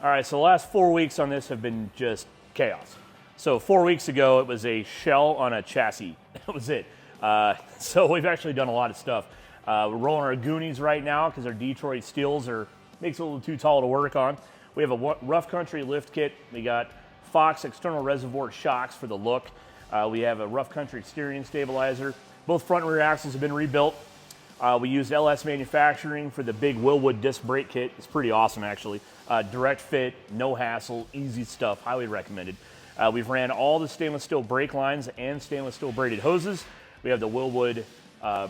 All right, so the last 4 weeks on this have been just chaos. So 4 weeks ago, it was a shell on a chassis. That was it. So we've actually done a lot of stuff. We're rolling our Goonies right now because our Detroit steels makes it a little too tall to work on. We have a rough country lift kit. We got Fox external reservoir shocks for the look. We have a rough country steering stabilizer. Both front and rear axles have been rebuilt. We used LS Manufacturing for the big Willwood disc brake kit. It's pretty awesome, actually. Direct fit, no hassle, easy stuff, highly recommended. We've ran all the stainless steel brake lines and stainless steel braided hoses. We have the Willwood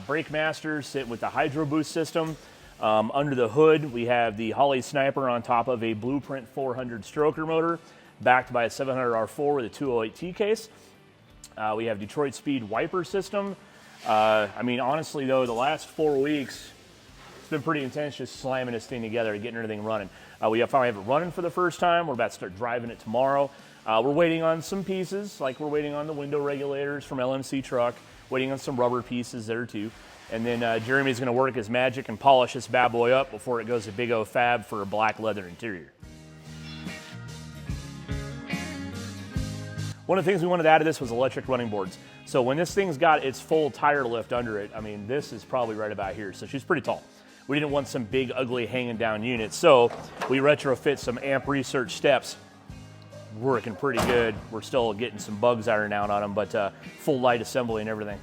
Brake Master sit with the Hydro Boost system. Under the hood, we have the Holley Sniper on top of a Blueprint 400 stroker motor, backed by a 700 R4 with a 208T case. We have Detroit Speed wiper system. I mean, honestly, though, the last 4 weeks, it's been pretty intense just slamming this thing together and getting everything running. We finally have it running for the first time. We're about to start driving it tomorrow. We're waiting on some pieces, like we're waiting on the window regulators from LMC Truck, waiting on some rubber pieces there too. And then Jeremy's going to work his magic and polish this bad boy up before it goes to Big O Fab for a black leather interior. One of the things we wanted to add to this was electric running boards. So when this thing's got its full tire lift under it, I mean, this is probably right about here. So she's pretty tall. We didn't want some big, ugly, hanging down unit. So we retrofit some amp research steps. Working pretty good. We're still getting some bugs ironed out on them, but full light assembly and everything.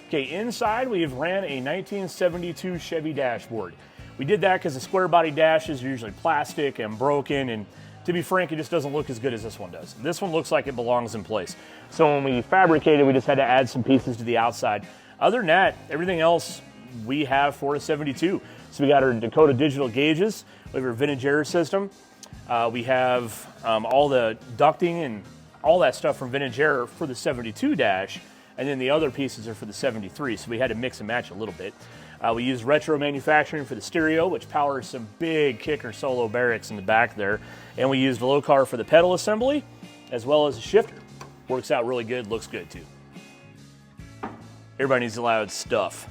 Okay, inside we have ran a 1972 Chevy dashboard. We did that because the square body dashes are usually plastic and broken, and to be frank, it just doesn't look as good as this one does. This one looks like it belongs in place. So when we fabricated, we just had to add some pieces to the outside. Other than that, everything else we have for a 72. So we got our Dakota digital gauges, we have our vintage air system, we have all the ducting and all that stuff from vintage air for the 72 dash, and then the other pieces are for the 73, so we had to mix and match a little bit. We use retro manufacturing for the stereo, which powers some big kicker solo barracks in the back there, and we used low car for the pedal assembly, as well as a shifter. Works out really good, looks good too. Everybody needs loud stuff.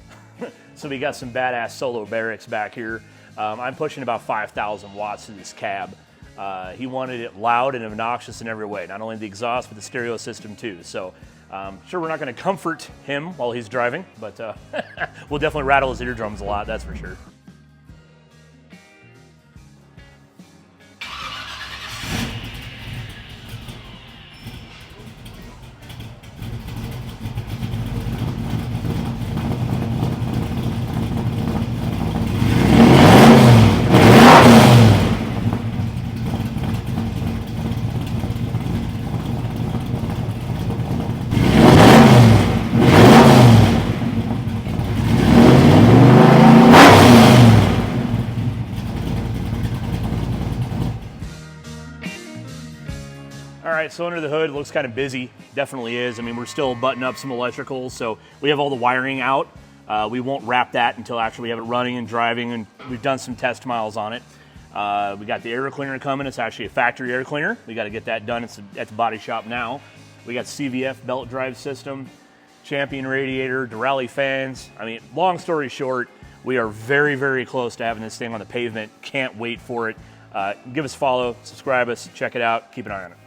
So we got some badass solo barracks back here. I'm pushing about 5,000 watts to this cab. He wanted it loud and obnoxious in every way, not only the exhaust, but the stereo system too. So sure, we're not going to comfort him while he's driving, but we'll definitely rattle his eardrums a lot, that's for sure. All right, so under the hood, it looks kind of busy. Definitely is. I mean, we're still buttoning up some electricals, so we have all the wiring out. We won't wrap that until actually we have it running and driving, and we've done some test miles on it. We got the air cleaner coming. It's actually a factory air cleaner. We got to get that done. It's at the body shop now. We got CVF belt drive system, Champion radiator, Durali fans. I mean, long story short, we are very, very close to having this thing on the pavement. Can't wait for it. Give us a follow, subscribe us, check it out, keep an eye on it.